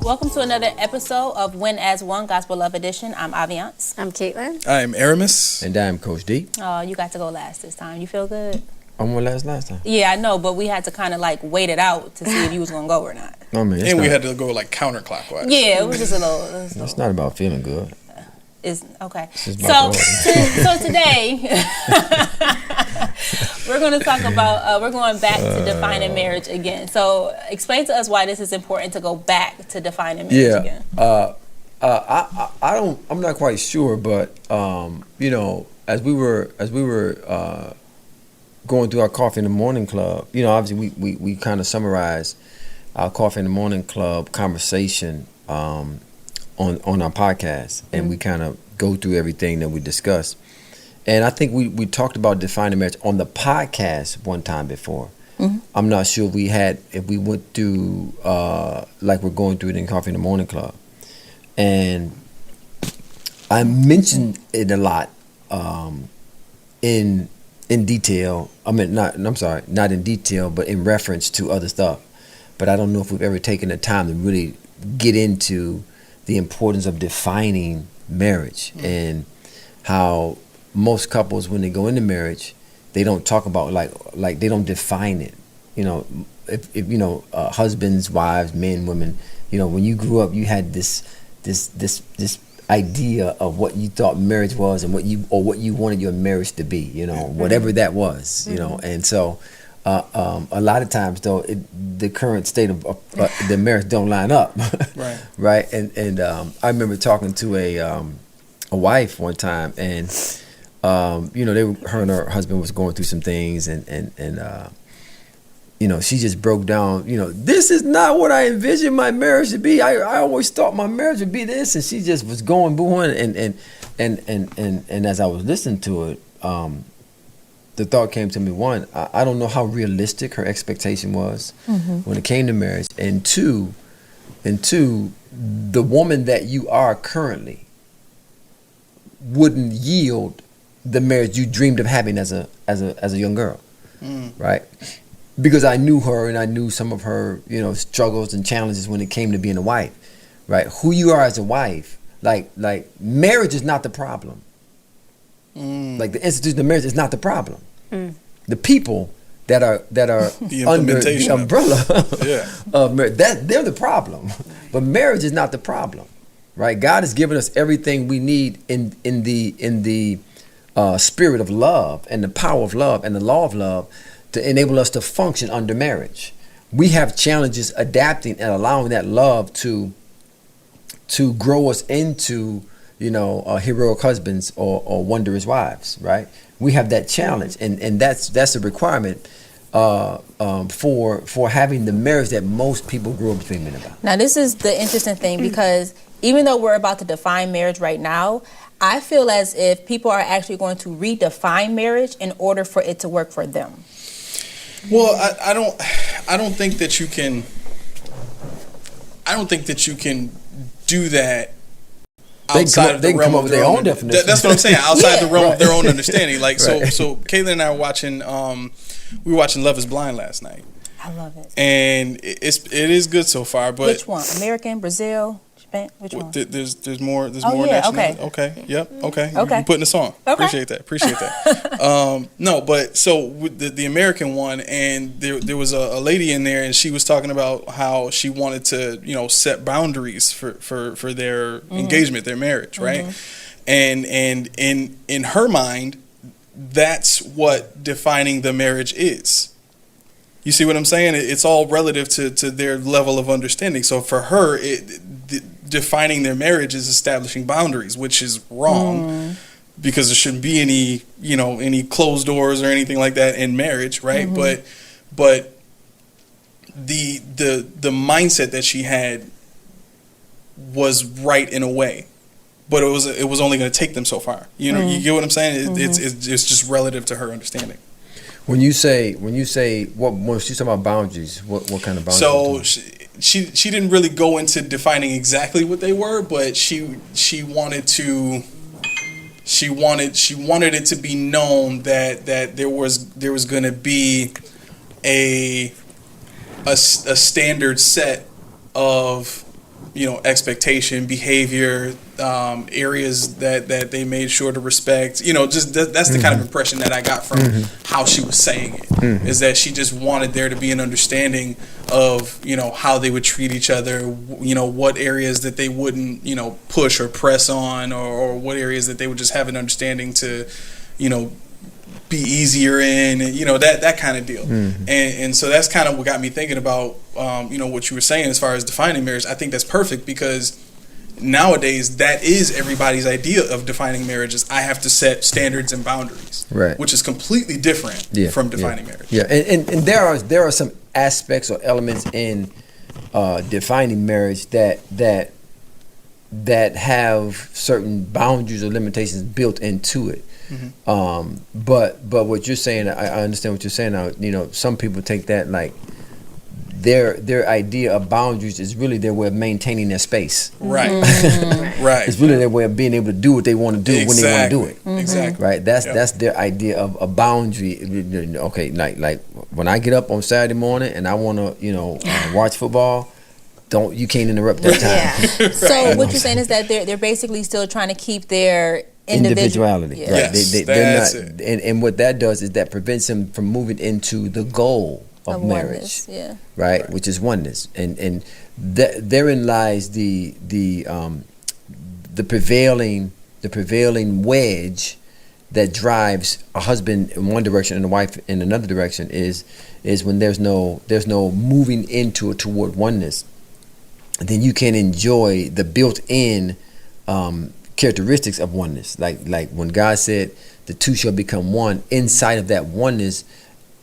Welcome to another episode of Win as One Gospel Love Edition. I'm Aviance. I'm Caitlin. I'm Aramis. And I'm Coach D. Oh, you got to go last this time. You feel good? I went last time. Yeah, I know, but we had to kind of like wait it out to see if you was going to go or not. I mean, and we had to go like counterclockwise. Yeah, it was just a little. It's not about feeling good. It's okay. So today we're going to talk about we're going back to defining marriage again. So explain to us why this is important to go back to defining marriage again. I'm not quite sure, but you know, as we were going through our Coffee in the Morning Club, you know, obviously we kind of summarized our Coffee in the Morning Club conversation on our podcast, and we kind of go through everything that we discussed. And I think we talked about defining marriage on the podcast one time before. Mm-hmm. I'm not sure if we went through like we're going through it in Coffee in the Morning Club. And I mentioned it a lot in detail. I mean, not in detail, but in reference to other stuff. But I don't know if we've ever taken the time to really get into the importance of defining marriage and how most couples, when they go into marriage, they don't talk about like they don't define it. You know, if you know, husbands, wives, men, women, you know, when you grew up, you had this idea of what you thought marriage was and what you wanted your marriage to be, you know, whatever that was, you know. And so a lot of times though, the current state of the marriage don't line up. Right. Right. And I remember talking to a wife one time, and you know, her and her husband was going through some things, and you know, she just broke down, you know, this is not what I envisioned my marriage to be. I always thought my marriage would be this, and she just was going booing, and as I was listening to it, the thought came to me, one, I don't know how realistic her expectation was when it came to marriage, and two, the woman that you are currently wouldn't yield the marriage you dreamed of having as a young girl, right? Because I knew her, and I knew some of her, you know, struggles and challenges when it came to being a wife, right? Who you are as a wife, like marriage is not the problem. Like the institution of marriage is not the problem. The people that are the under the umbrella of marriage, they're the problem. But marriage is not the problem, right? God has given us everything we need in the spirit of love and the power of love and the law of love to enable us to function under marriage. We have challenges adapting and allowing that love to grow us into, you know, heroic husbands or wondrous wives, right? We have that challenge, and that's a requirement for having the marriage that most people grew up dreaming about. Now, this is the interesting thing, because even though we're about to define marriage right now, I feel as if people are actually going to redefine marriage in order for it to work for them. Well, I don't think that you can. I don't think that you can do that outside of the realm of their own definition. That's what I'm saying. Outside the realm of their own understanding. Like so Caitlin and I were watching. We were watching Love Is Blind last night. I love it. And it is good so far. But which one? American, Brazil, Spain? Which one? There's more. There's more. Yeah. Okay. Yep. Okay. Okay. You're putting a song. Okay. Appreciate that. No, but so with the American one, and there was a lady in there, and she was talking about how she wanted to, you know, set boundaries for their engagement, their marriage, right? And in her mind, that's what defining the marriage is. You see what I'm saying? It's all relative to their level of understanding. So for her, defining their marriage is establishing boundaries, which is wrong, because there shouldn't be any closed doors or anything like that in marriage, right? But the mindset that she had was right in a way. But it was only going to take them so far. You know, you get what I'm saying? It's just relative to her understanding. When you say when she's talking about boundaries, what kind of boundaries? So she didn't really go into defining exactly what they were, but she wanted it to be known that there was going to be a standard set of expectation, behavior, areas that they made sure to respect. Just that's the kind of impression that I got from how she was saying it, is that she just wanted there to be an understanding of, how they would treat each other, what areas that they wouldn't, push or press on, or what areas that they would just have an understanding to, be easier in, and that kind of deal. And so that's kind of what got me thinking about what you were saying as far as defining marriage. I think that's perfect, because nowadays that is everybody's idea of defining marriage, is I have to set standards and boundaries, right, which is completely different from defining marriage. And there are some aspects or elements in defining marriage that have certain boundaries or limitations built into it. But what you're saying, I understand what you're saying now. Some people take that like their idea of boundaries is really their way of maintaining their space. Right. Right. It's really their way of being able to do what they want to do when they want to do it. Exactly. Right. That's their idea of a boundary. Okay, like when I get up on Saturday morning and I want to watch football, you can't interrupt that time. Yeah. So what you're saying is that they're basically still trying to keep their individuality. Yeah. Right. Yes, they're not, and what that does is that prevents them from moving into the goal of marriage. Oneness, right, which is oneness, and therein lies the prevailing wedge that drives a husband in one direction and a wife in another direction is when there's no moving into or toward oneness. Then you can enjoy the built-in characteristics of oneness, like when God said the two shall become one. Inside of that oneness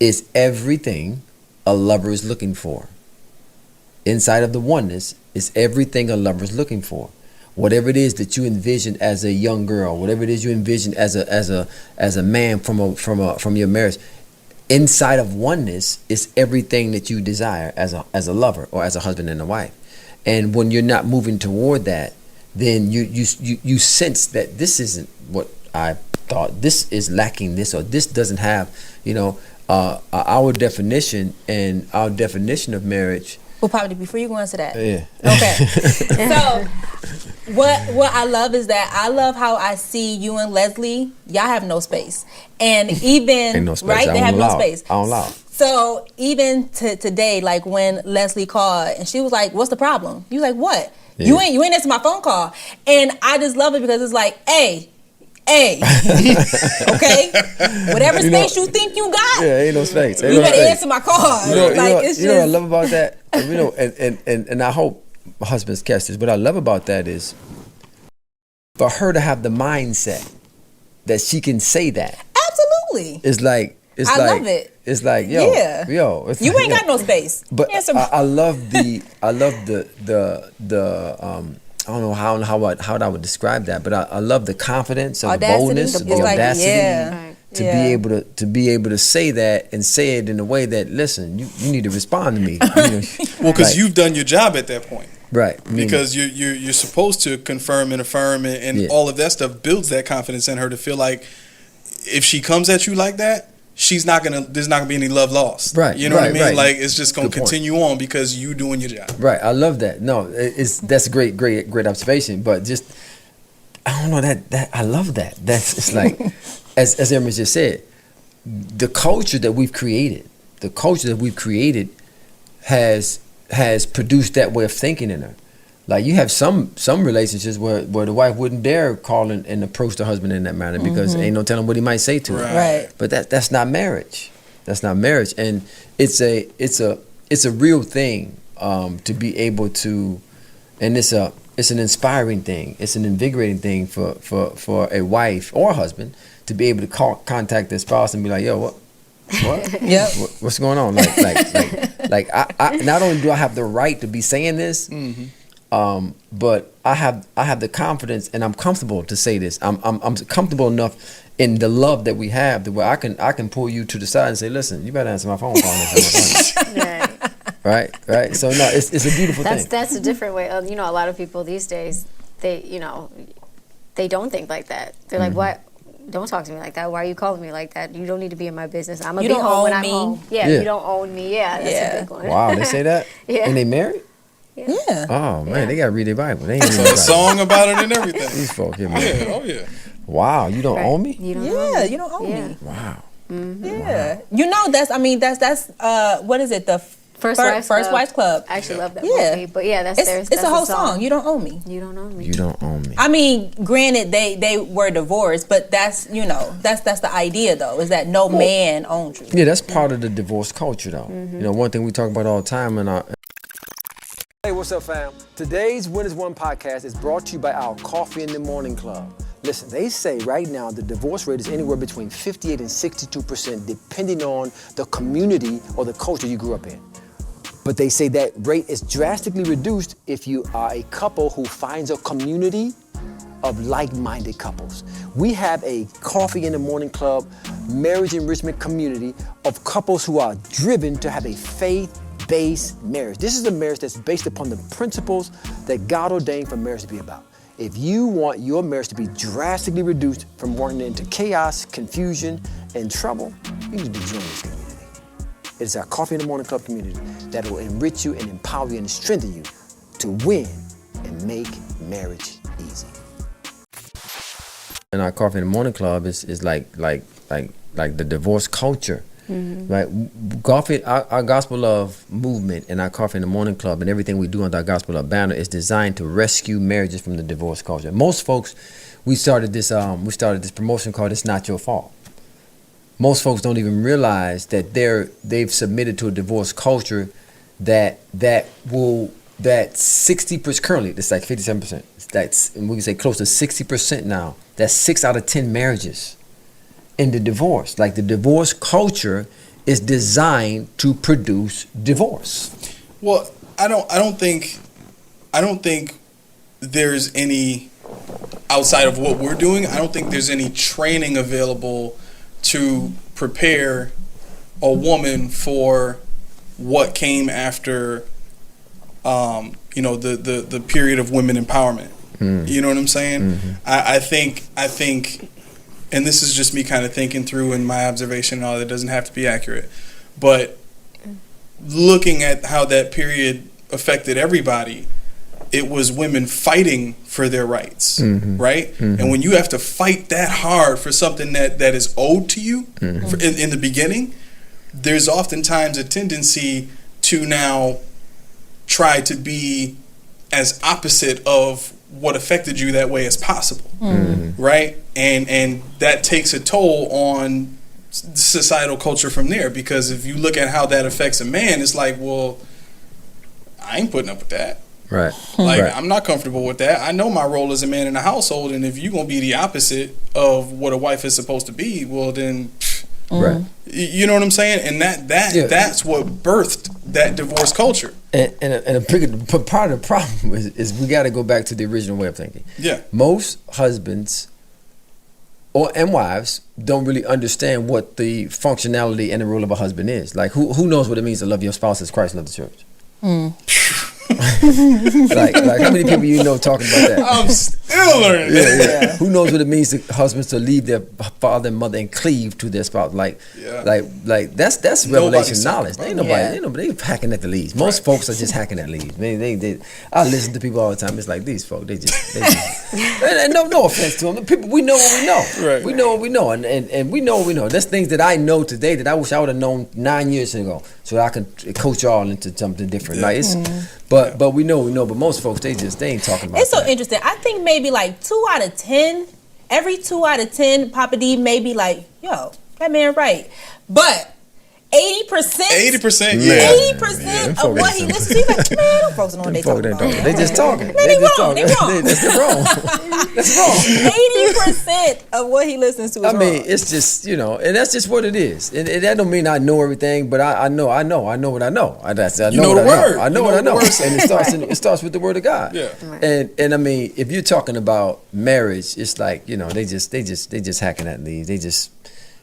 is everything a lover is looking for. Inside of the oneness is everything a lover is looking for. Whatever it is that you envision as a young girl, whatever it is you envision as a man from your marriage, inside of oneness is everything that you desire as a lover or as a husband and a wife. And when you're not moving toward that, then you sense that this isn't what I thought. This is lacking this, or this doesn't have, our definition of marriage. Well, probably before you go into that. Yeah. Okay. So what I love is that I love how I see you and Leslie. Y'all have no space, and even no space. Right, they have no space. I don't allow. So even today, like when Leslie called and she was like, "What's the problem?" You was like, "What? Yeah. You ain't answer my phone call." And I just love it because it's like, hey, okay, whatever space you think you got, ain't no space. You better answer my call. What I love about that, and I hope my husband's catch this. What I love about that is for her to have the mindset that she can say that. Absolutely, I love it. It's like, yo, it's you like, ain't got no space. But I love the I don't know how I would describe that, but I love the confidence or the boldness, the audacity to be able to say that and say it in a way that, listen, you need to respond to me. Well, because you've done your job at that point. Right. Because you're supposed to confirm and affirm, and all of that stuff builds that confidence in her to feel like if she comes at you like that, there's not gonna be any love lost. Right. You know what I mean? Right. Like, it's just gonna continue on because you doing your job. Right. I love that. No, that's a great observation. But just, I don't know that I love that. It's like, as Emma just said, the culture that we've created has produced that way of thinking in her. Like, you have some relationships where the wife wouldn't dare call and approach the husband in that manner because ain't no telling what he might say to her. Right. But that's not marriage. That's not marriage, and it's a real thing to be able to, and it's an inspiring thing. It's an invigorating thing for a wife or a husband to be able to contact their spouse and be like, yo, what? Yep. What's going on? Like I not only do I have the right to be saying this. But I have the confidence, and I'm comfortable to say this. I'm comfortable enough in the love that we have that where I can pull you to the side and say, listen, you better answer my phone call. Right. So no, it's a beautiful thing. That's a different way. A lot of people these days, they don't think like that. They're like, what? Don't talk to me like that. Why are you calling me like that? You don't need to be in my business. I'm gonna be home when I'm home. Yeah, you don't own me. Yeah, that's a big one. Wow, they say that? Yeah. And they married? Yeah. Oh man, they gotta read their Bible. They ain't So reading a their Bible. song about it and everything. These folk here, man. Yeah, oh yeah. Wow, you don't own me? You don't know Yeah, me. you don't own Yeah. me. Wow. Yeah. You know, that's what is it? The First Wives Club. I actually love that Yeah. movie. But yeah, that's It's a whole song. You don't own me. You don't know me. You don't own me. I mean, granted, they were divorced, but that's the idea though, is that no man owns you. Yeah, that's part of the divorce culture, though. You know, one thing we talk about all the time in our. Hey, what's up, fam? Today's Winners One podcast is brought to you by our Coffee in the Morning Club. Listen, they say right now the divorce rate is anywhere between 58 and 62%, depending on the community or the culture you grew up in. But they say that rate is drastically reduced if you are a couple who finds a community of like-minded couples. We have a Coffee in the Morning Club marriage enrichment community of couples who are driven to have a faith-based marriage. This is a marriage that's based upon the principles that God ordained for marriage to be about. If you want your marriage to be drastically reduced from running into chaos, confusion, and trouble, you need to join this community. It is our Coffee in the Morning Club community that will enrich you and empower you and strengthen you to win and make marriage easy. And our Coffee in the Morning Club is like the divorce culture. Right, our Gospel Love movement and our Coffee in the Morning Club and everything we do under our Gospel Love banner is designed to rescue marriages from the divorce culture. Most folks, we started this promotion called "It's Not Your Fault." Most folks don't even realize that they've submitted to a divorce culture that 60% currently, it's like 57%. And we can say close to 60% now. That's 6 out of 10 marriages in the divorce. Like the divorce culture is designed to produce divorce. Well, I don't think there's any, outside of what we're doing, I don't think there's any training available to prepare a woman for what came after the period of women empowerment. You know what I'm saying? Mm-hmm. I think, and this is just me kind of thinking through in my observation and all, that doesn't have to be accurate, but looking at how that period affected everybody, it was women fighting for their rights, right? Mm-hmm. And when you have to fight that hard for something that is owed to you in the beginning, there's oftentimes a tendency to now try to be as opposite of what affected you that way as possible, right? And that takes a toll on societal culture from there, because if you look at how that affects a man, it's like, well, I ain't putting up with that. Right. Like, right. I'm not comfortable with that. I know my role as a man in the household, and if you're going to be the opposite of what a wife is supposed to be, well, then, right. You know what I'm saying? And that's what birthed that divorce culture. And part of the problem is we got to go back to the original way of thinking. Yeah. Most husbands and wives don't really understand what the functionality and the role of a husband is. Like, who knows what it means to love your spouse as Christ loved the church? like how many people you know talking about that? I'm still learning. Yeah. Who knows what it means to husbands to leave their father and mother and cleave to their spouse? Like that's revelation knowledge. Ain't nobody hacking at the leads. Most folks are just hacking at leads. I listen to people all the time. It's like these folks. They just and no offense to them. People, we know what we know. Right. We know what we know, and we know what we know. There's things that I know today that I wish I would have known 9 years ago, so that I can coach y'all into something different. Yeah. Like it's. But we know. But most folks, they ain't talking about. It's so interesting. I think maybe like 2 out of 10, every 2 out of 10, Papa D may be like, yo, that man right. But 80%, 80% of what he listens to, he's like, man, them folks don't know what they talking about. They just talking. Man, they wrong. That's wrong. That's wrong. 80% of what he listens to is wrong. It's just, and that's just what it is. And that don't mean I know everything, but I know what I know. I know what I know. And it starts with the word of God. Yeah. And I mean, if you're talking about marriage, it's like, they just hacking at these. They just,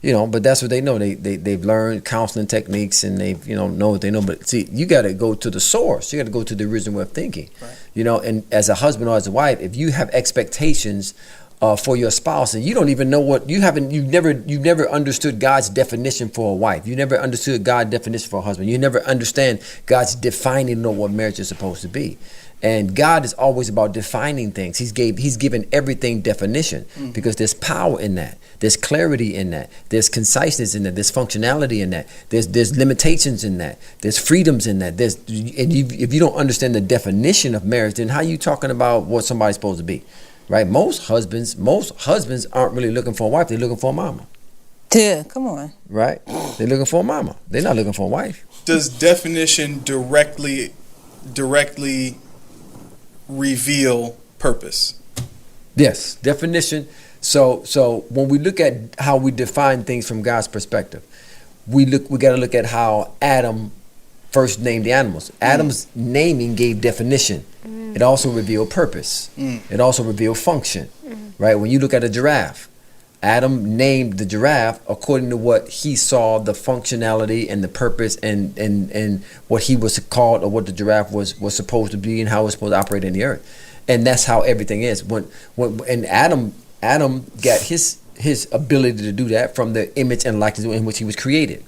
but that's what they know. They've learned counseling techniques, and they know what they know. But see, you got to go to the source. You got to go to the original way of thinking. Right. And as a husband or as a wife, if you have expectations for your spouse, and you don't even know what you've never understood God's definition for a wife. You never understood God's definition for a husband. You never understand God's defining of what marriage is supposed to be. And God is always about defining things. He's given everything definition because there's power in that. There's clarity in that. There's conciseness in that. There's functionality in that. There's limitations in that. There's freedoms in that. If you don't understand the definition of marriage, then how are you talking about what somebody's supposed to be? Right? Most husbands aren't really looking for a wife. They're looking for a mama. Yeah, come on. Right? They're looking for a mama. They're not looking for a wife. Does definition directly reveal purpose? Yes, definition. So when we look at how we define things from God's perspective, we got to look at how Adam first named the animals. Adam's naming gave definition. It also revealed purpose. It also revealed function. Right? When you look at a giraffe, Adam named the giraffe according to what he saw the functionality and the purpose and what he was called, or what the giraffe was supposed to be, and how it was supposed to operate in the earth. And that's how everything is. When Adam got his ability to do that from the image and likeness in which he was created.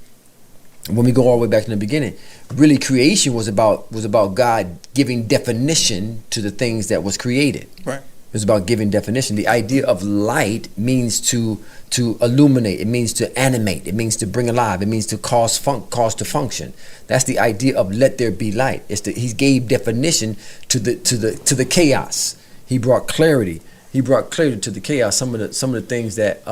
When we go all the way back to the beginning, really creation was about God giving definition to the things that was created. Right. It was about giving definition. The idea of light means to illuminate. It means to animate. It means to bring alive. It means to cause to function. That's the idea of let there be light. He gave definition to the chaos. He brought clarity. He brought clarity to the chaos. Some of the things that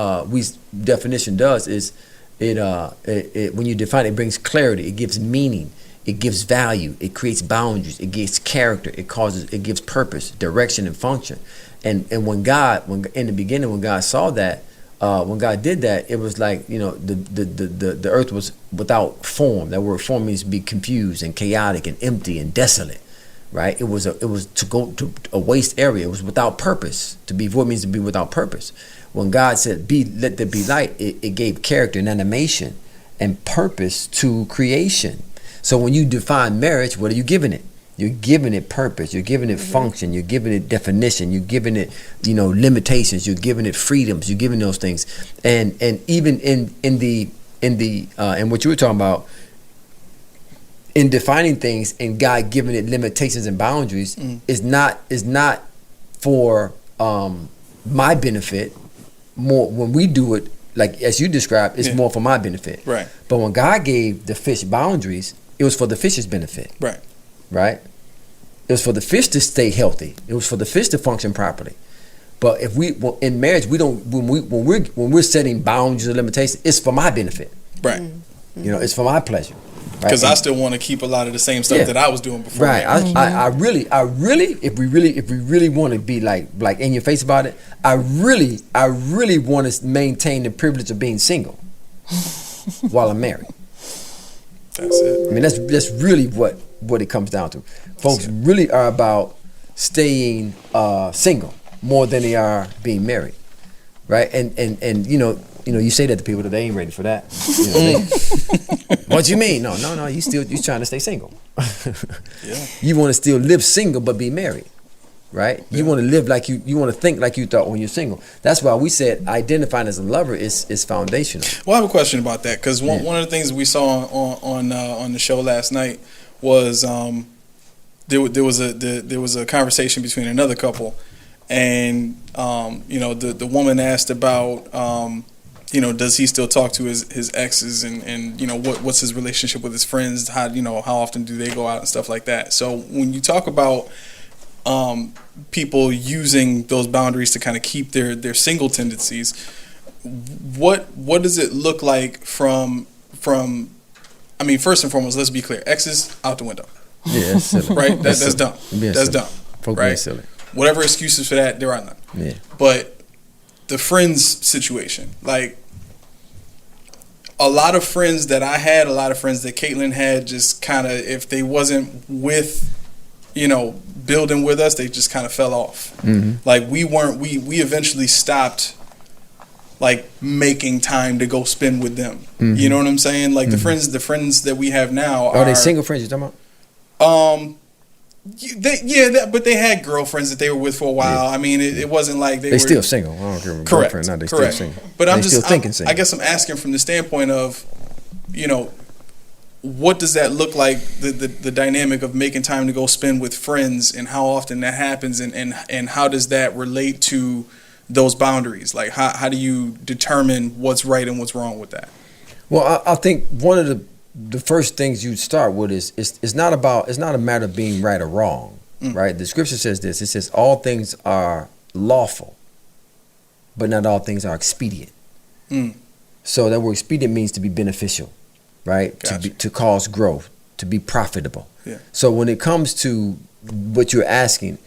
definition does is it when you define it, it brings clarity. It gives meaning. It gives value. It creates boundaries. It gives character. It gives purpose, direction, and function. And when in the beginning, when God saw that, when God did that, it was like, the earth was without form. That word form means to be confused and chaotic and empty and desolate, right? It was to go to a waste area. It was without purpose. To be void means to be without purpose. When God said, let there be light, it gave character and animation and purpose to creation. So when you define marriage, what are you giving it? You're giving it purpose. You're giving it function. You're giving it definition. You're giving it, limitations. You're giving it freedoms. You're giving those things. And even in what you were talking about, in defining things and God giving it limitations and boundaries is not for my benefit. More when we do it, like as you described, it's more for my benefit. Right. But when God gave the fish boundaries, it was for the fish's benefit. Right. Right? It was for the fish to stay healthy. It was for the fish to function properly. But if in marriage, we don't when we're setting boundaries or limitations, it's for my benefit. Right. It's for my pleasure. Because I still want to keep a lot of the same stuff that I was doing before. Right. I really, if we really want to be like in your face about it, I really want to maintain the privilege of being single while I'm married. That's it. I mean, that's really what it comes down to. Folks really are about staying single more than they are being married, right? And you say that to people that they ain't ready for that. What you mean? No. You trying to stay single. Yeah. You want to still live single but be married, right? Yeah. You want to live like you want to think like you thought when you're single. That's why we said identifying as a lover is foundational. Well, I have a question about that because one of the things we saw on the show last night was there was a conversation between another couple, and the woman asked about does he still talk to his exes and what's his relationship with his friends, how often do they go out and stuff like that. So when you talk about people using those boundaries to kind of keep their single tendencies, what does it look like from I mean, first and foremost, let's be clear, exes out the window. Yeah, that's silly. Right? That's dumb. That's dumb. Folk right? Silly. Whatever excuses for that, there are none. Yeah. But the friends situation, like a lot of friends that I had, a lot of friends that Caitlin had, just kind of, if they wasn't with, building with us, they just kind of fell off. Mm-hmm. Like we eventually stopped like making time to go spend with them. Mm-hmm. You know what I'm saying? Like the friends that we have now are they single friends you're talking about? But they had girlfriends that they were with for a while. I mean, it wasn't like they were still single. I don't care if correct. girlfriend, no, they Correct. still single. But still thinking single. I guess I'm asking from the standpoint of, what does that look like? The dynamic of making time to go spend with friends, and how often that happens, and how does that relate to those boundaries? Like, how do you determine what's right and what's wrong with that? Well, I think one of the first things you'd start with is it's not a matter of being right or wrong, right? The scripture says this. It says all things are lawful, but not all things are expedient. So that word expedient means to be beneficial, right? Gotcha. To cause growth, to be profitable. Yeah. So when it comes to what you're asking,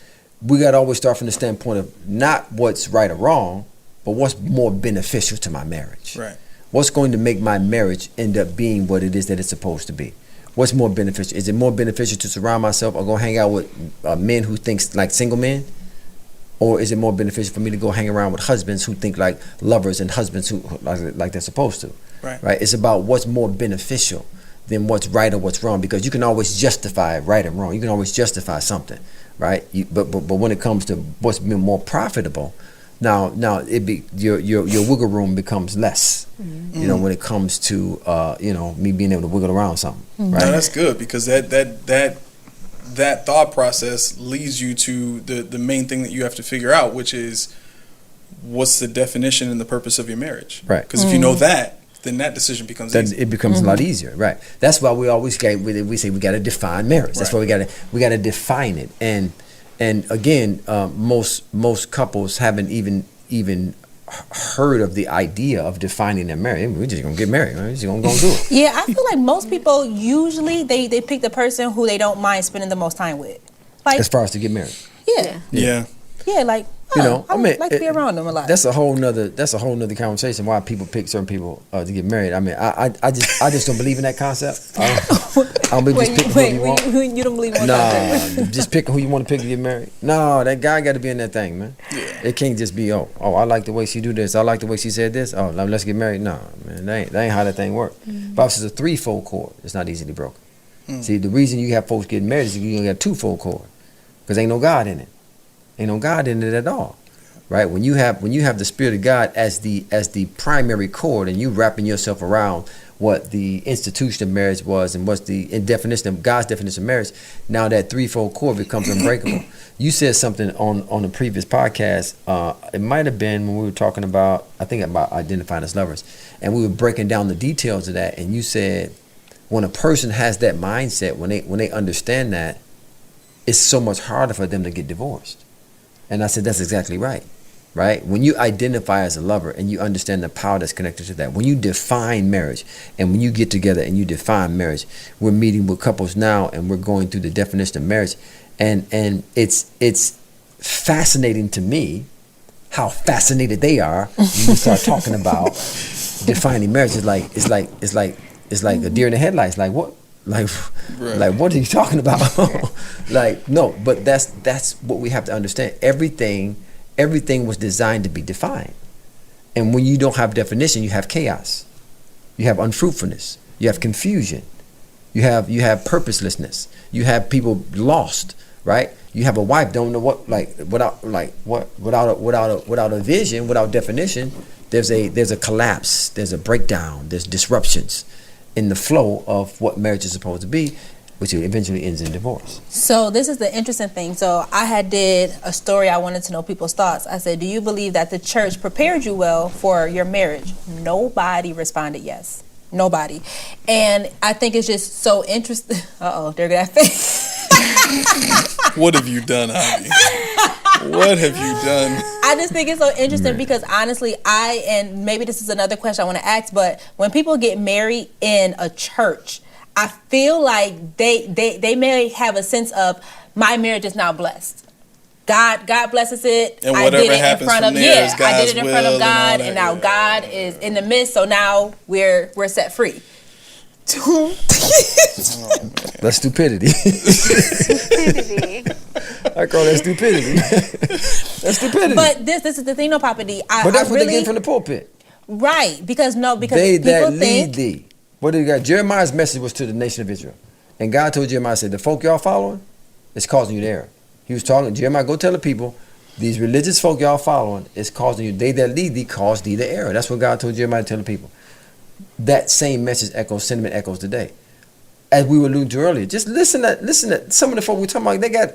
we got to always start from the standpoint of not what's right or wrong, but what's more beneficial to my marriage. Right. What's going to make my marriage end up being what it is that it's supposed to be? What's more beneficial? Is it more beneficial to surround myself or go hang out with men who think like single men? Or is it more beneficial for me to go hang around with husbands who think like lovers and husbands who like they're supposed to? Right? It's about what's more beneficial than what's right or what's wrong, because you can always justify right and wrong. You can always justify something, right? But when it comes to what's been more profitable, now your wiggle room becomes less. When it comes to me being able to wiggle around something. Right? No, that's good, because that thought process leads you to the main thing that you have to figure out, which is what's the definition and the purpose of your marriage. Right. Because if you know that, then that decision becomes easy. It becomes a lot easier, right? That's why we always say we got to define marriage. That's why we got to define it. And again, most couples haven't even heard of the idea of defining their marriage. We're just gonna get married. We're just gonna go do it. Yeah, I feel like most people usually they pick the person who they don't mind spending the most time with. Like, as far as to get married. Yeah. Like, I would like to be around them a lot. That's a whole nother conversation. Why people pick certain people to get married. I mean, I just don't believe in that concept. I don't believe just picking who you want. You don't believe in that? Just picking who you want to pick to get married. No, that guy got to be in that thing, man. Yeah. It can't just be I like the way she do this. I like the way she said this. Oh, let's get married. No, man, that ain't how that thing work. Bible says a threefold cord. It's not easily broken. See, the reason you have folks getting married is you only got twofold cord, because ain't no God in it. Ain't no God in it at all, right? When you have the Spirit of God as the primary cord, and you wrapping yourself around what the institution of marriage was and what's the definition of God's definition of marriage, now that threefold cord becomes unbreakable. You said something on the previous podcast. It might have been when we were talking about identifying as lovers, and we were breaking down the details of that. And you said when a person has that mindset, when they understand that, it's so much harder for them to get divorced. And I said, that's exactly right. When you identify as a lover and you understand the power that's connected to that, when you define marriage, and when you get together and you define marriage, we're meeting with couples now and we're going through the definition of marriage, and it's fascinating to me how fascinated they are when you start talking about defining marriage. It's like a deer in the headlights. Like what? Like what are you talking about? No, but that's what we have to understand. Everything was designed to be defined. And when you don't have definition, you have chaos. You have unfruitfulness. You have confusion. You have purposelessness. You have people lost, right? You have a wife don't know without a vision, without definition, there's a collapse, there's a breakdown, there's disruptions in the flow of what marriage is supposed to be, which eventually ends in divorce. So this is the interesting thing. So I did a story. I wanted to know people's thoughts. I said, do you believe that the church prepared you well for your marriage? Nobody responded yes. Nobody. And I think it's just so interesting. There go that face. What have you done, Ivy? What have you done? I just think it's so interesting because honestly, and maybe this is another question I want to ask, but when people get married in a church, I feel like they may have a sense of my marriage is now blessed. God blesses it. And whatever happens from there is God's will. I did it in front of God, and now yeah. God is in the midst. So now we're set free. That's stupidity. I call that stupidity. That's stupidity. But this is the thing, no, Papa D. But that's what they get from the pulpit. Right, because they people that think. Lead thee. What did God? Jeremiah's message was to the nation of Israel, and God told Jeremiah, said, "The folk y'all following, It's causing you the error. He was talking, Jeremiah, go tell the people, these religious folk y'all following is causing you, they that lead thee cause thee the error. That's what God told Jeremiah to tell the people. That same message echoes, sentiment echoes today. As we were alluding to earlier, just listen to some of the folk we're talking about, they got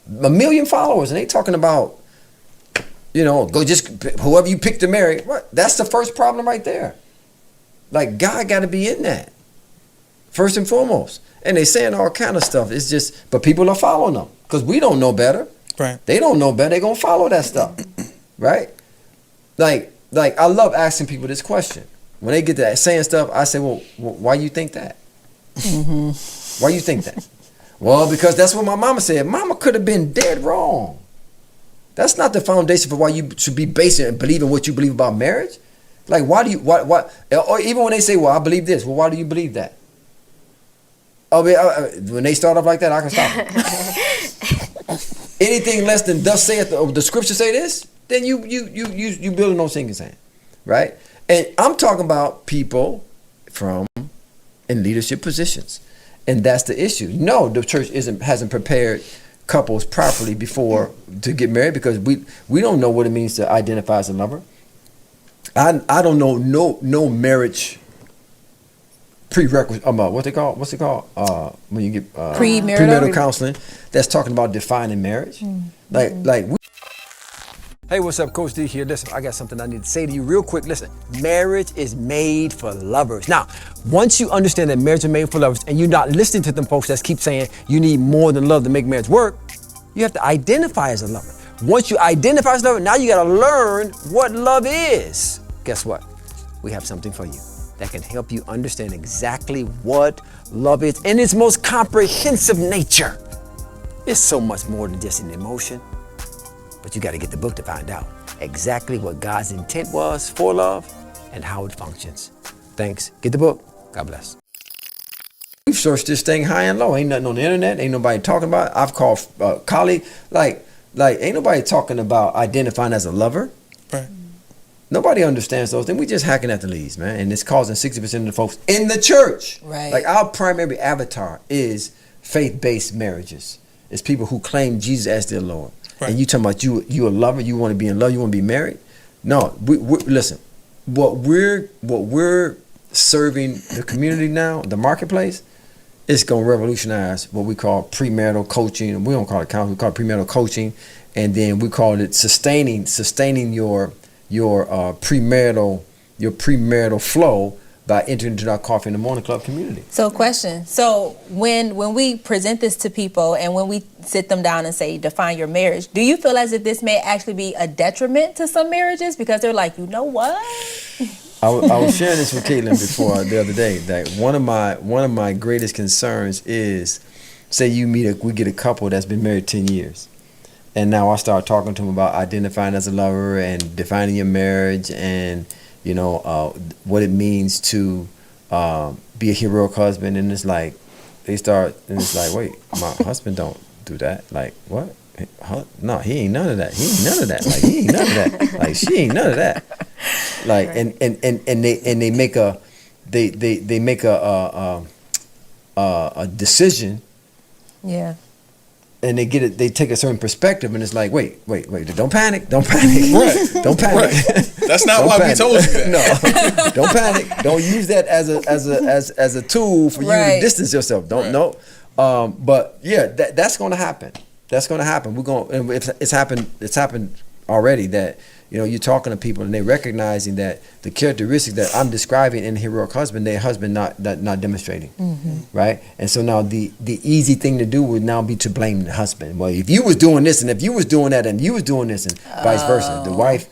1 million followers and they talking about, go just whoever you pick to marry. What? That's the first problem right there. Like, God got to be in that first and foremost. And they saying all kind of stuff. It's just, but people are following them because we don't know better. Right. They don't know better. They're going to follow that stuff. Right? Like I love asking people this question. When they get to that saying stuff, I say, well, why you think that? Mm-hmm. Why you think that? Well, because that's what my mama said. Mama could have been dead wrong. That's not the foundation for why you should be basing and believing what you believe about marriage. Like, why do you, or even when they say, well, I believe this, well, why do you believe that? When they start off like that, I can stop them. Anything less than thus saith the scripture say this, then you building no sinking sand, right? And I'm talking about people in leadership positions, and that's the issue. No, the church hasn't prepared couples properly before to get married because we don't know what it means to identify as a lover. I don't know no marriage prerequisite. What's it called? When you get premarital counseling, that's talking about defining marriage. Hey, what's up? Coach D here. Listen, I got something I need to say to you real quick. Listen, marriage is made for lovers. Now, once you understand that marriage is made for lovers and you're not listening to them folks that keep saying you need more than love to make marriage work, you have to identify as a lover. Once you identify as a lover, now you got to learn what love is. Guess what? We have something for you that can help you understand exactly what love is in its most comprehensive nature. It's so much more than just an emotion. But you got to get the book to find out exactly what God's intent was for love and how it functions. Thanks. Get the book. God bless. We've searched this thing high and low. Ain't nothing on the internet. Ain't nobody talking about it. I've called a colleague. Like ain't nobody talking about identifying as a lover. Right. Nobody understands those things. We just hacking at the leads, man. And it's causing 60% of the folks in the church. Right. Like our primary avatar is faith-based marriages. It's people who claim Jesus as their Lord. Right. And you talking about you a lover, you want to be in love, you want to be married? No, we listen. What we're serving the community now, the marketplace, it's gonna revolutionize what we call premarital coaching. We don't call it counseling, we call it premarital coaching, and then we call it sustaining your premarital flow by entering into our Coffee in the Morning Club community. So question. So when we present this to people and when we sit them down and say, define your marriage, do you feel as if this may actually be a detriment to some marriages? Because they're like, you know what? I was sharing this with Caitlin before the other day, that one of my greatest concerns is, say we get a couple that's been married 10 years. And now I start talking to them about identifying as a lover and defining your marriage and what it means to be a heroic husband, and it's like wait, my husband don't do that. Like, what? No, he ain't none of that. He ain't none of that. Like, he ain't none of that. Like, she ain't none of that. Like, right. and they make a decision. Yeah. And they take a certain perspective, and it's like, wait, don't panic. Right. Don't panic. Right. That's not why we told you that. No, don't panic. Don't use that as a tool for you to distance yourself. Don't but yeah, that's going to happen. That's going to happen. And it's happened already. That you're talking to people and they're recognizing that the characteristics that I'm describing in a heroic husband, their husband not demonstrating, right? And so now the easy thing to do would now be to blame the husband. Well, if you was doing this and if you was doing that and you was doing this and vice versa, the wife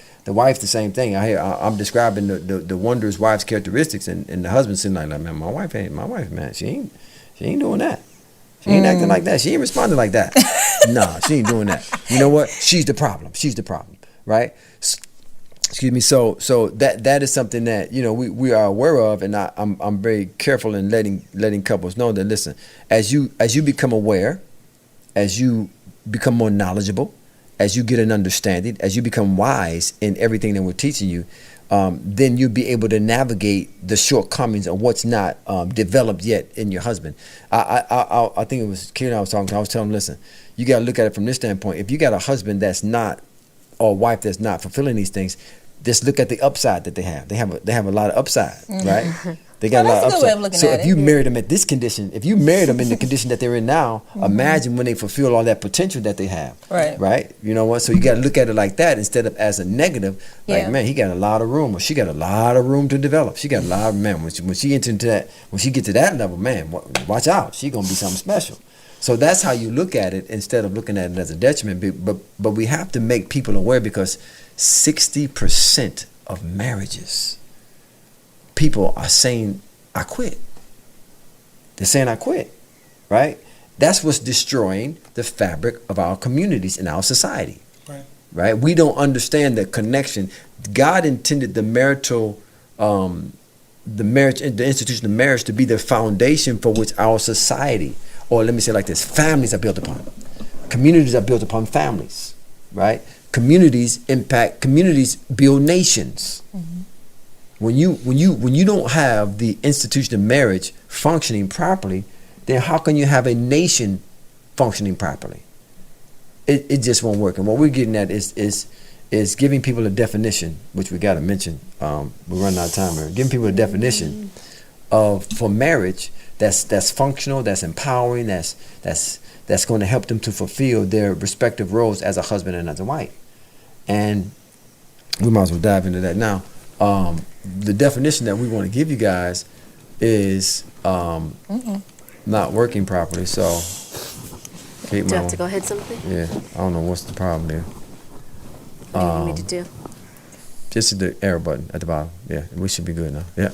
the same thing. I'm describing the wondrous wife's characteristics and the husband sitting like, man, my wife, man, she ain't doing that. She ain't acting like that. She ain't responding like that. Nah, she ain't doing that. You know what? She's the problem, right? Excuse me. So that is something that we are aware of, and I'm very careful in letting couples know that, listen, as you become aware, as you become more knowledgeable, as you get an understanding, as you become wise in everything that we're teaching you, then you'll be able to navigate the shortcomings of what's not developed yet in your husband. I think it was Kieran I was talking to. I was telling him, listen, you got to look at it from this standpoint. If you got a husband that's not, or a wife that's not fulfilling these things, just look at the upside that they have. They have a lot of upside, right? They got a lot of upside. So if you married them at this condition, if you married them in the condition that they're in now, imagine when they fulfill all that potential that they have. Right? You know what? So you got to look at it like that instead of as a negative. Like, man, he got a lot of room, or she got a lot of room to develop. She got a lot of, man, when she gets into that, when she get to that level, man, watch out. She going to be something special. So that's how you look at it instead of looking at it as a detriment. But we have to make people aware, because 60% of marriages, people are saying, I quit. They're saying, I quit, right? That's what's destroying the fabric of our communities and our society, right? We don't understand the connection. God intended the marital, the marriage, the institution of marriage to be the foundation for which our society, or let me say it like this, families are built upon. Communities are built upon families, right? Communities impact, communities build nations. When you don't have the institution of marriage functioning properly, then how can you have a nation functioning properly? It just won't work. And what we're getting at is giving people a definition, which we got to mention. We're running out of time here. Giving people a definition for marriage that's functional, that's empowering, that's going to help them to fulfill their respective roles as a husband and as a wife. And we might as well dive into that now. The definition that we want to give you guys is not working properly. So, Kate, do you have to go hit something? Yeah, I don't know what's the problem there. What do you want me to do? Just the arrow button at the bottom. Yeah, we should be good now. Yeah.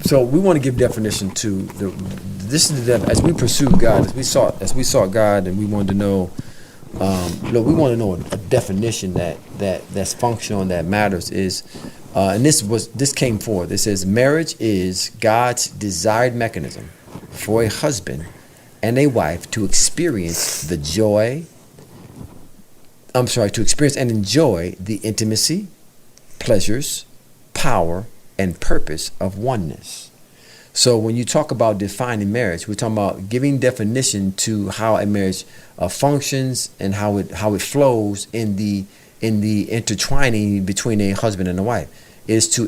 So we want to give definition to this is the as we pursue God, as we sought God, and we wanted to know. Look, we want to know a definition that's functional and that matters is, and this came forth. It says marriage is God's desired mechanism for a husband and a wife to experience and enjoy the intimacy, pleasures, power, and purpose of oneness. So when you talk about defining marriage, we're talking about giving definition to how a marriage functions and how it flows in the intertwining between a husband and a wife. Is to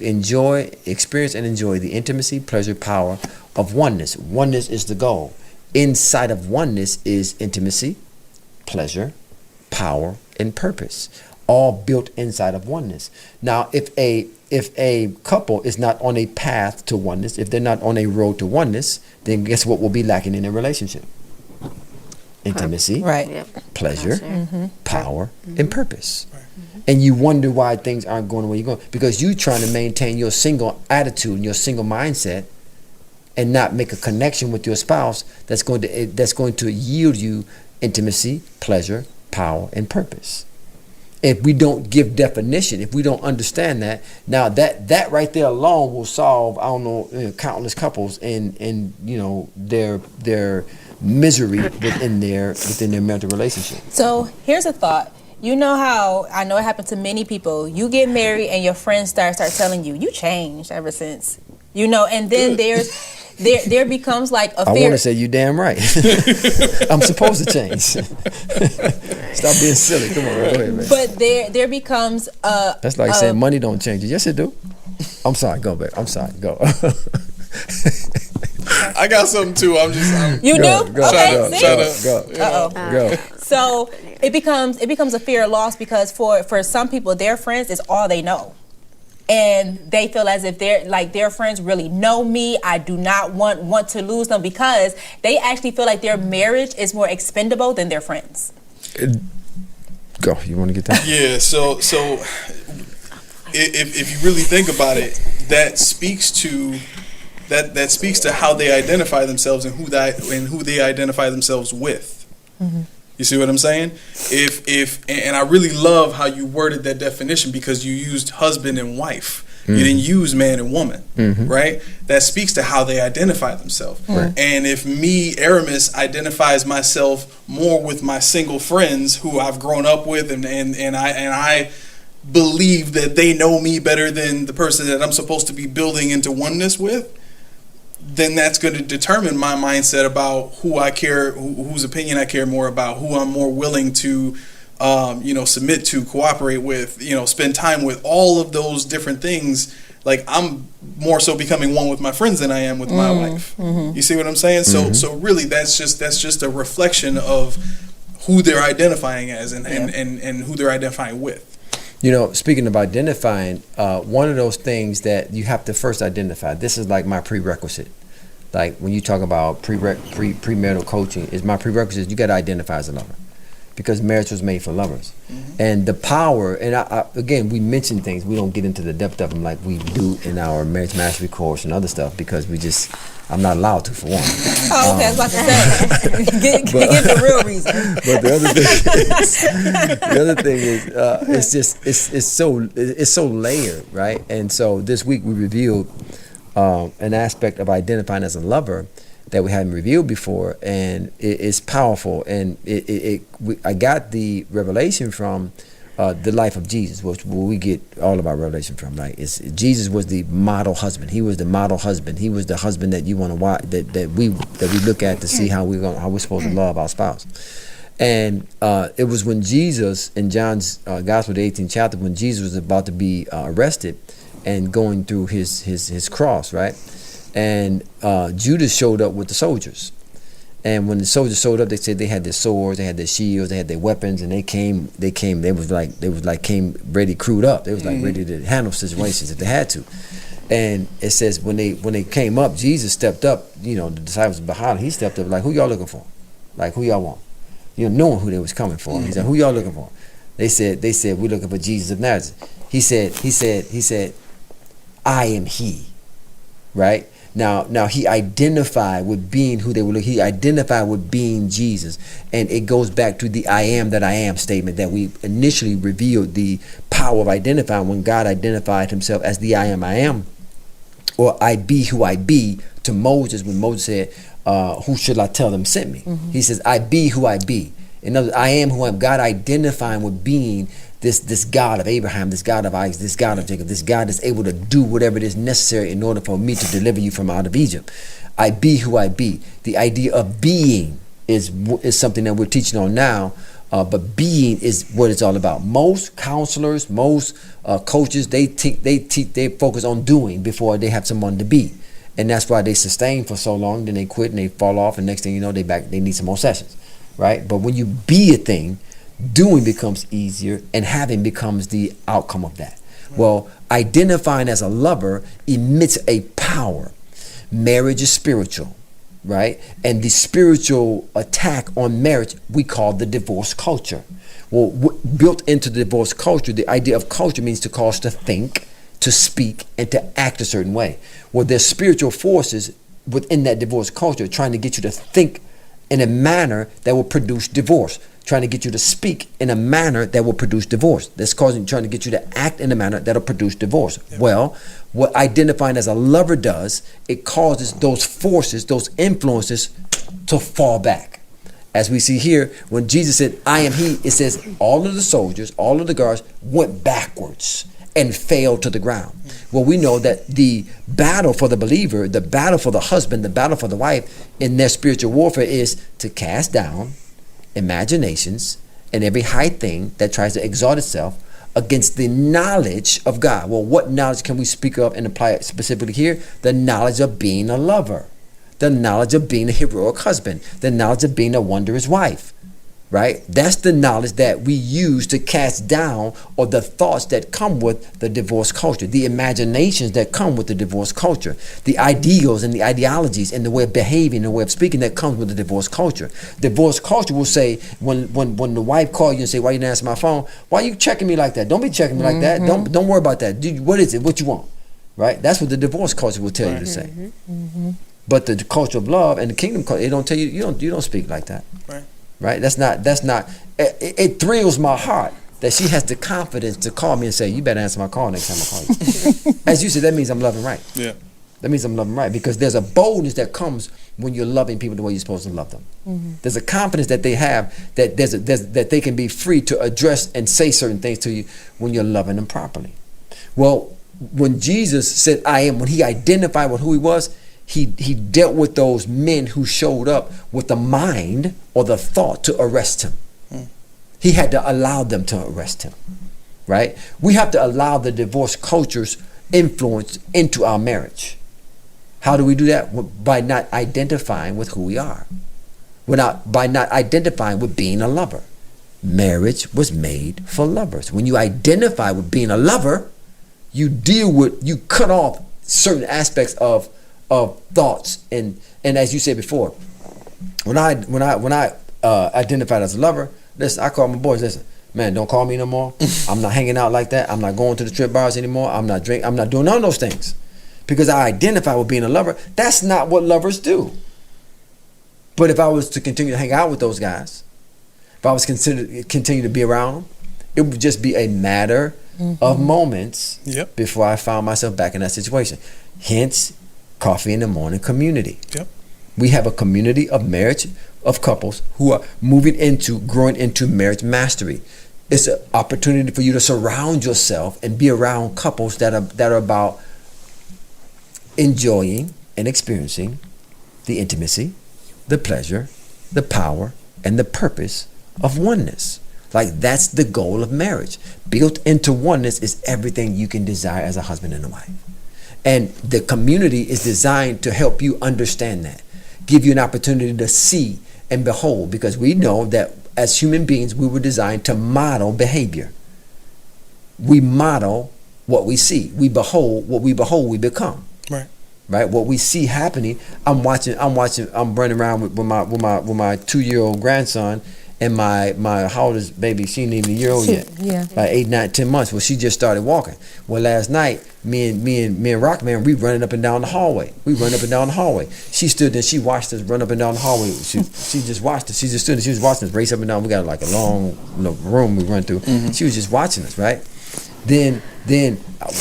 experience and enjoy the intimacy, pleasure, power of oneness. Oneness is the goal. Inside of oneness is intimacy, pleasure, power, and purpose, all built inside of oneness. Now, if a couple is not on a path to oneness, if they're not on a road to oneness, then guess what will be lacking in their relationship? Intimacy, pleasure, power, and purpose. And you wonder why things aren't going the way you're going, because you're trying to maintain your single attitude and your single mindset and not make a connection with your spouse that's going to yield you intimacy, pleasure, power, and purpose. If we don't give definition, if we don't understand that, now that right there alone will solve, countless couples and their misery within their marital relationship. So here's a thought. You know how, I know it happened to many people, you get married and your friends start telling you changed ever since. And then there becomes like a fear. I want to say you damn right. I'm supposed to change. Stop being silly. Come on, go ahead, man. But there becomes a... That's like saying money don't change it. Yes, it do. I'm sorry. Go back. I'm sorry. Go. I got something too. You do? Go, okay, go. So it becomes a fear of loss, because for some people, their friends is all they know. And they feel as if their friends really know me. I do not want to lose them, because they actually feel like their marriage is more expendable than their friends. Go. You want to get that? Yeah. So if you really think about it, that speaks to how they identify themselves and who they identify themselves with. Mm-hmm. You see what I'm saying? And I really love how you worded that definition, because you used husband and wife. Mm-hmm. You didn't use man and woman, right? That speaks to how they identify themselves. Mm-hmm. And if me, Aramis, identifies myself more with my single friends who I've grown up with, and I believe that they know me better than the person that I'm supposed to be building into oneness with, then that's going to determine my mindset about who I care, whose opinion I care more about, who I'm more willing to, submit to, cooperate with, spend time with. All of those different things. Like, I'm more so becoming one with my friends than I am with my wife. You see what I'm saying? So really, that's just a reflection of who they're identifying as and who they're identifying with. Speaking of identifying, one of those things that you have to first identify, this is like my prerequisite. Like when you talk about premarital coaching, is my prerequisite, you got to identify as a lover. Because marriage was made for lovers. And the power, and again, we mention things, we don't get into the depth of them like we do in our marriage mastery course and other stuff, because I'm not allowed to, for one. Oh, okay, I was about to say, get the real reason. But the other thing is, it's so layered, right? And so this week we revealed an aspect of identifying as a lover that we hadn't revealed before, and it's powerful. And I got the revelation from the life of Jesus, which we get all of our revelation from. Right? Jesus was the model husband. He was the model husband. He was the husband that you want to watch, that we look at to see how we're supposed to love our spouse. And it was when Jesus, in John's Gospel, the 18th chapter, when Jesus was about to be arrested and going through his cross, right? And Judas showed up with the soldiers. And when the soldiers showed up, they said they had their swords, they had their shields, they had their weapons, and they came, they was like came ready, crewed up. They was like ready to handle situations if they had to. And it says when they came up, Jesus stepped up, the disciples behind him, he stepped up like, who y'all looking for? Like, who y'all want? Knowing who they was coming for. He said, who y'all looking for? They said, we're looking for Jesus of Nazareth. He said, I am he. Right? Now he identified with being who they were looking. He identified with being Jesus. And it goes back to the I am that I am statement that we initially revealed, the power of identifying when God identified himself as the I am, or I be who I be, to Moses when Moses said, who should I tell them sent me? He says, I be who I be. In other words, I am who I am. God identifying with being this God of Abraham, this God of Isaac, this God of Jacob, this God that's able to do whatever it is necessary in order for me to deliver you from out of Egypt. I be who I be. The idea of being is something that we're teaching on now, but being is what it's all about. Most counselors, most coaches, they focus on doing before they have someone to be. And that's why they sustain for so long, then they quit and they fall off, and next thing you know, they need some more sessions, right? But when you be a thing, doing becomes easier, and having becomes the outcome of that. Well, identifying as a lover emits a power. Marriage is spiritual, right? And the spiritual attack on marriage we call the divorce culture. Well, built into the divorce culture, the idea of culture means to cause to think, to speak, and to act a certain way. Well, there's spiritual forces within that divorce culture trying to get you to think in a manner that will produce divorce, trying to get you to speak in a manner that will produce divorce. That's trying to get you to act in a manner that will produce divorce. Yeah. Well, what identifying as a lover does, it causes those forces, those influences to fall back. As we see here, when Jesus said, I am he, it says all of the soldiers, all of the guards went backwards and fell to the ground. Well, we know that the battle for the believer, the battle for the husband, the battle for the wife in their spiritual warfare is to cast down imaginations and every high thing that tries to exalt itself against the knowledge of God. Well, what knowledge can we speak of and apply it specifically here? The knowledge of being a lover, the knowledge of being a heroic husband, the knowledge of being a wondrous wife. Right? That's the knowledge that we use to cast down, or the thoughts that come with the divorce culture, the imaginations that come with the divorce culture, the ideals and the ideologies and the way of behaving and the way of speaking that comes with the divorce culture. Divorce culture will say, when the wife calls you and say, why you didn't answer my phone? Why are you checking me like that? Don't be checking me like that. Don't worry about that. What is it? What you want? Right? That's what the divorce culture will tell you to say. But the culture of love and the kingdom culture, it don't tell you, you don't speak like that. Right? That's not. It thrills my heart that she has the confidence to call me and say, "You better answer my call next time I call you." As you said, that means I'm loving right. Yeah. That means I'm loving right, because there's a boldness that comes when you're loving people the way you're supposed to love them. There's a confidence that they have that that they can be free to address and say certain things to you when you're loving them properly. Well, when Jesus said I am, when he identified with who he was, he dealt with those men who showed up with the mind or the thought to arrest him. He had to allow them to arrest him, right? We have to allow the divorce culture's influence into our marriage. How do we do that? By not identifying with who we are. By not identifying with being a lover. Marriage was made for lovers. When you identify with being a lover, you cut off certain aspects of thoughts, and as you said before, when I identified as a lover, listen, I call my boys, listen, man, don't call me no more. I'm not hanging out like that. I'm not going to the strip bars anymore. I'm not doing none of those things. Because I identify with being a lover. That's not what lovers do. But if I was to continue to hang out with those guys, if I was continue to be around them, it would just be a matter of moments before I found myself back in that situation. Hence, Coffee in the Morning community. We have a community of marriage, of couples who are growing into marriage mastery. It's an opportunity for you to surround yourself and be around couples that are about enjoying and experiencing the intimacy, the pleasure, the power, and the purpose of oneness. Like, that's the goal of marriage. Built into oneness is everything you can desire as a husband and a wife. And the community is designed to help you understand that, give you an opportunity to see and behold, because we know that as human beings, we were designed to model behavior. We model what we see. We behold what we behold, we become. Right? What we see happening. I'm running around with my 2-year-old grandson, and my how old is baby? She ain't even a year old yet. Like 8, 9, 10 months. Well, she just started walking. Well, last night, me and Rockman, we running up and down the hallway. She stood there, she watched us run up and down the hallway. She just watched us. She just stood there, she was watching us race up and down. We got like a long room we run through. She was just watching us, right? Then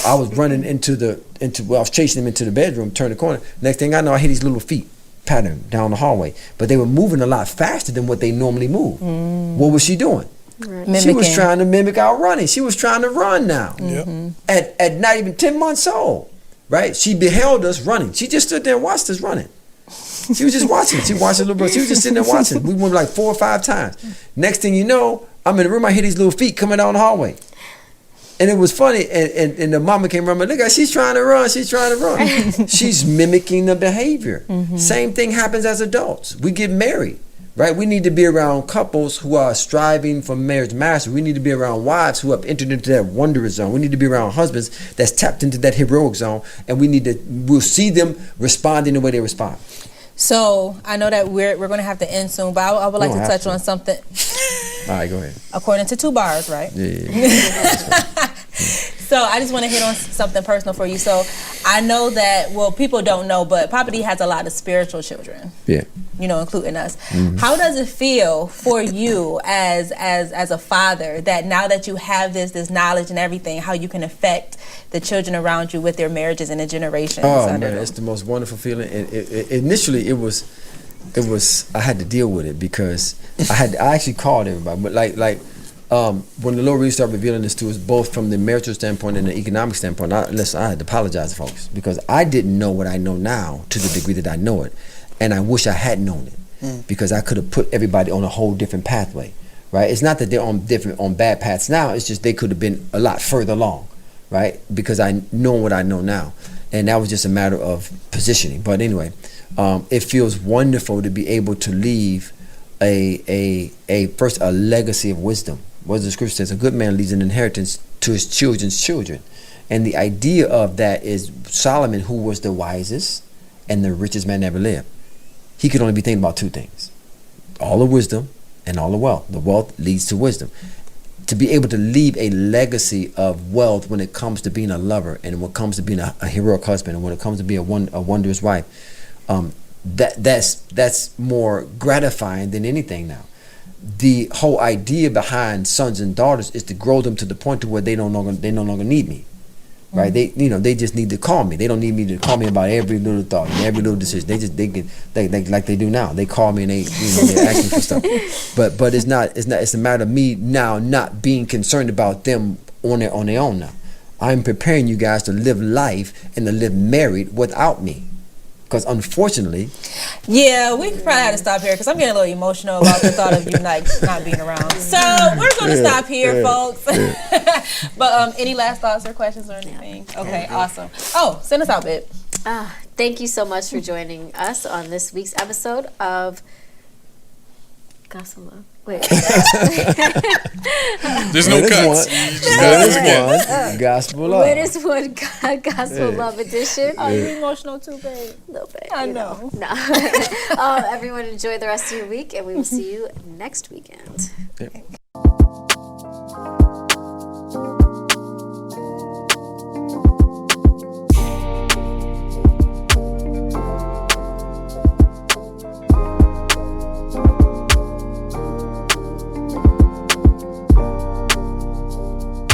I was running I was chasing him into the bedroom, turned the corner. Next thing I know, I hear these little feet pattern down the hallway. But they were moving a lot faster than what they normally move. What was she doing? She was trying to mimic our running. She was trying to run now. At not even 10 months old, right? She beheld us running. She just stood there and watched us running. She was just watching. She watched the little brother. She was just sitting there watching. We went like 4 or 5 times. Next thing you know, I'm in the room. I hear these little feet coming down the hallway. And it was funny, and the mama came running. Look at her, she's trying to run. She's mimicking the behavior. Same thing happens as adults. We get married, right? We need to be around couples who are striving for marriage mastery. We need to be around wives who have entered into that wondrous zone. We need to be around husbands that's tapped into that heroic zone, and we'll see them responding the way they respond. So I know that we're going to have to end soon, but I would like to touch on something. All right, go ahead. According to 2 bars, right? Yeah. So I just want to hit on something personal for you. So I know that, well, people don't know, but Papa D has a lot of spiritual children. Yeah. You know, including us. How does it feel for you as a father that now that you have this knowledge and everything, how you can affect the children around you with their marriages and the generations? Oh man, it's the most wonderful feeling. Initially, it was I had to deal with it because I actually called everybody, but like when the Lord really started revealing this to us, both from the marital standpoint and the economic standpoint, I had to apologize to folks because I didn't know what I know now to the degree that I know it, and I wish I had known it because I could have put everybody on a whole different pathway, right? It's not that they're on bad paths now. It's just they could have been a lot further along, right? Because I know what I know now, and that was just a matter of positioning. But anyway, it feels wonderful to be able to leave a legacy of wisdom. What the scripture says, a good man leaves an inheritance to his children's children. And the idea of that is Solomon, who was the wisest and the richest man ever lived, he could only be thinking about 2 things: all the wisdom and all the wealth. The wealth leads to wisdom. To be able to leave a legacy of wealth when it comes to being a lover, and when it comes to being a heroic husband, and when it comes to being a wondrous wife, that's more gratifying than anything now. The whole idea behind sons and daughters is to grow them to the point to where they no longer need me, right? They they just need to call me. They don't need me to call me about every little thought and every little decision. They like they do now. They call me and they're asking for stuff. But it's a matter of me now not being concerned about them on their own now. I'm preparing you guys to live life and to live married without me. Because unfortunately, yeah, we probably have to stop here because I'm getting a little emotional about the thought of you not being around. So we're going to stop here, folks. But any last thoughts or questions or anything? Okay, awesome. Oh, send us out, babe. Thank you so much for joining us on this week's episode of Gospel Love. Wait. There's no cuts. One Gospel Love. Wait, is one Gospel Love edition. Are you emotional too, babe? A little bit. I know. No. Everyone enjoy the rest of your week, and we will see you next weekend. Yep.